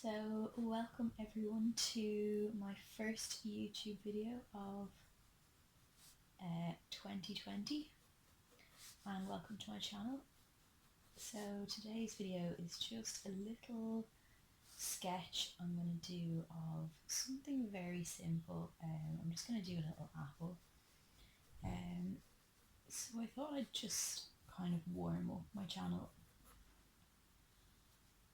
So, welcome everyone to my first YouTube video of 2020 and welcome to my channel. So, today's video is just a little sketch I'm going to do of something very simple. I'm just going to do a little apple. So I thought I'd just kind of warm up my channel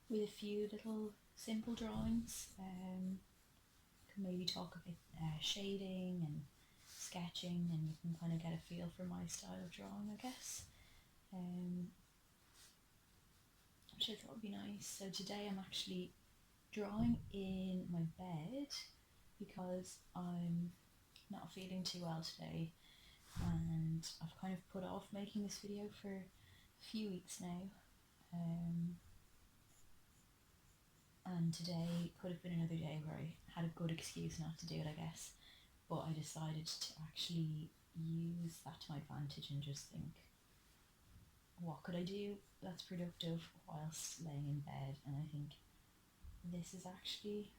with a few little simple drawings. Can maybe talk a bit shading and sketching, and you can kind of get a feel for my style of drawing, I guess. Which I thought would be nice. So today I'm actually drawing in my bed because I'm not feeling too well today, and I've kind of put off making this video for a few weeks now. And today could have been another day where I had a good excuse not to do it, I guess, but I decided to actually use that to my advantage and just think, what could I do that's productive whilst laying in bed? And I think this is actually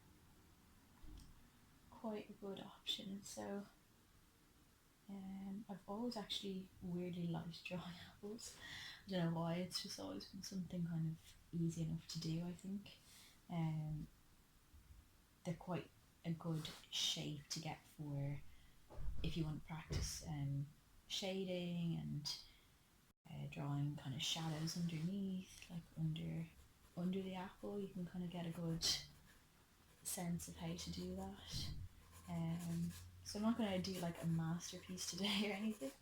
quite a good option. So I've always actually weirdly liked drawing apples. I don't know why, it's just always been something kind of easy enough to do, I think. They're quite a good shape to get for if you want to practice shading and drawing kind of shadows underneath, like under the apple. You can kind of get a good sense of how to do that. So I'm not going to do like a masterpiece today or anything,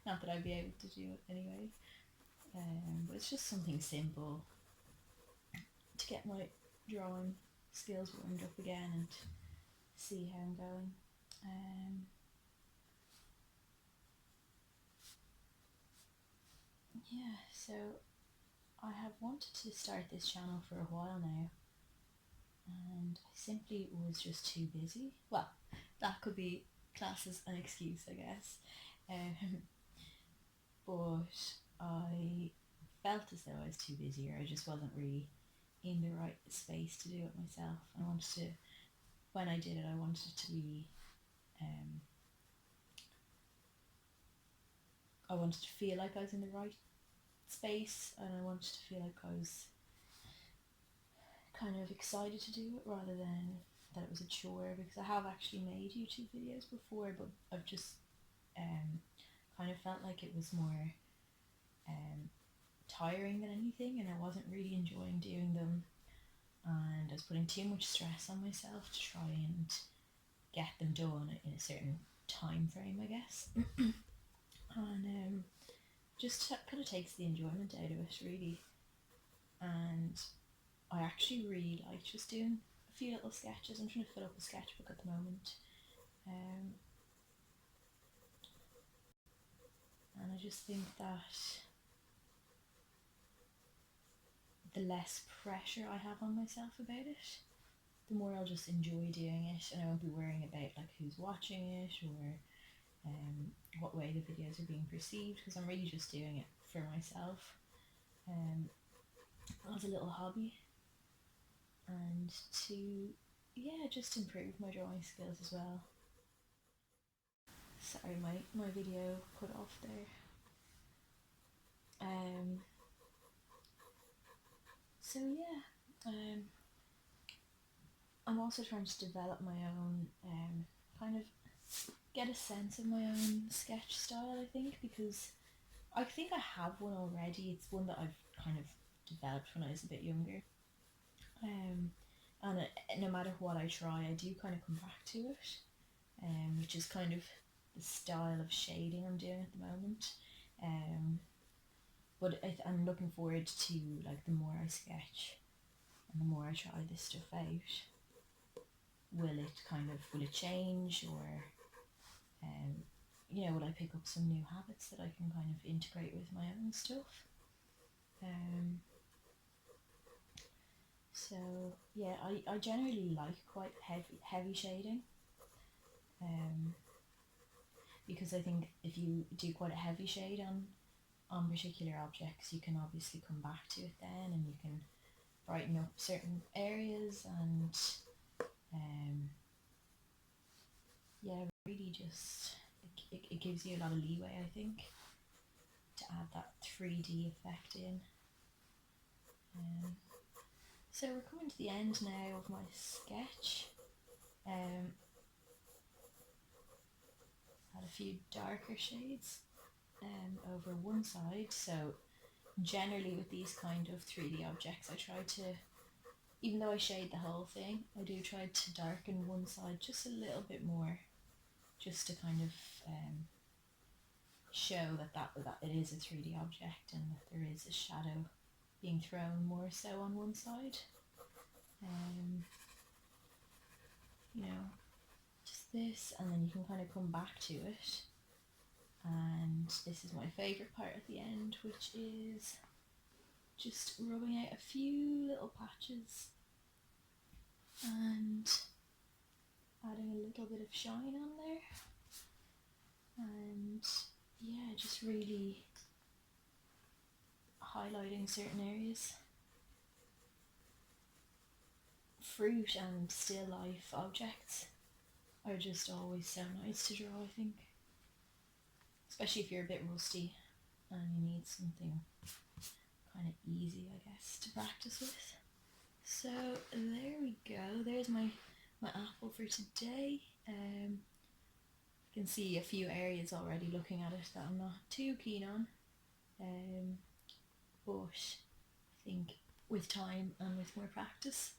not that I'd be able to do it anyway, but it's just something simple to get my drawing skills warmed up again and see how I'm going. Yeah, so I have wanted to start this channel for a while now, and I simply was just too busy. Well, that could be classed as an excuse, I guess. But I felt as though I was too busy, or I just wasn't really in the right space to do it myself. I wanted to, when I did it, I wanted it to be, I wanted to feel like I was in the right space, and I wanted to feel like I was kind of excited to do it rather than that it was a chore, because I have actually made YouTube videos before, but I've just kind of felt like it was more tiring than anything, and I wasn't really enjoying doing them, and I was putting too much stress on myself to try and get them done in a certain time frame, I guess. And just kind of takes the enjoyment out of it, really. And I actually really like just doing a few little sketches. I'm trying to fill up a sketchbook at the moment, and I just think that the less pressure I have on myself about it, the more I'll just enjoy doing it, and I won't be worrying about like who's watching it or what way the videos are being perceived, because I'm really just doing it for myself, as a little hobby, and to just improve my drawing skills as well. Sorry, my video cut off there. So yeah, I'm also trying to develop my own, kind of get a sense of my own sketch style, I think, because I think I have one already. It's one that I've kind of developed when I was a bit younger. And no matter what I try, I do kind of come back to it, which is kind of the style of shading I'm doing at the moment. But I'm looking forward to, like, the more I sketch and the more I try this stuff out, will it change, or will I pick up some new habits that I can kind of integrate with my own stuff? So yeah, I generally like quite heavy shading, because I think if you do quite a heavy shade on particular objects, you can obviously come back to it then, and you can brighten up certain areas, and yeah, really just it gives you a lot of leeway, I think, to add that 3D effect in. So we're coming to the end now of my sketch. Add a few darker shades over one side. So generally with these kind of 3D objects, I try to, even though I shade the whole thing, I do try to darken one side just a little bit more, just to kind of show that it is a 3D object and that there is a shadow being thrown more so on one side. You know, just this, and then you can kind of come back to it. And this is my favourite part at the end, which is just rubbing out a few little patches and adding a little bit of shine on there, and yeah, just really highlighting certain areas. Fruit and still life objects are just always so nice to draw, I think, especially if you're a bit rusty and you need something kind of easy, I guess, to practice with. So there we go, there's my apple for today. I can see a few areas already looking at it that I'm not too keen on, but I think with time and with more practice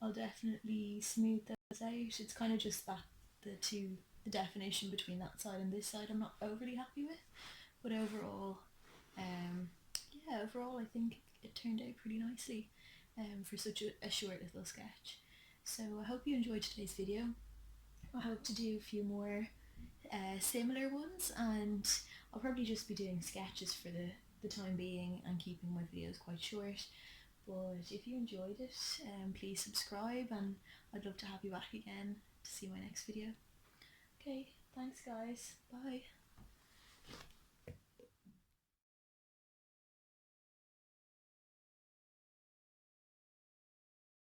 I'll definitely smooth those out. It's kind of just that the definition between that side and this side I'm not overly happy with, but overall overall I think it turned out pretty nicely for such a short little sketch. So I hope you enjoyed today's video. I hope to do a few more similar ones, and I'll probably just be doing sketches for the time being and keeping my videos quite short. But if you enjoyed it, please subscribe, and I'd love to have you back again to see my next video. Okay, thanks guys, bye.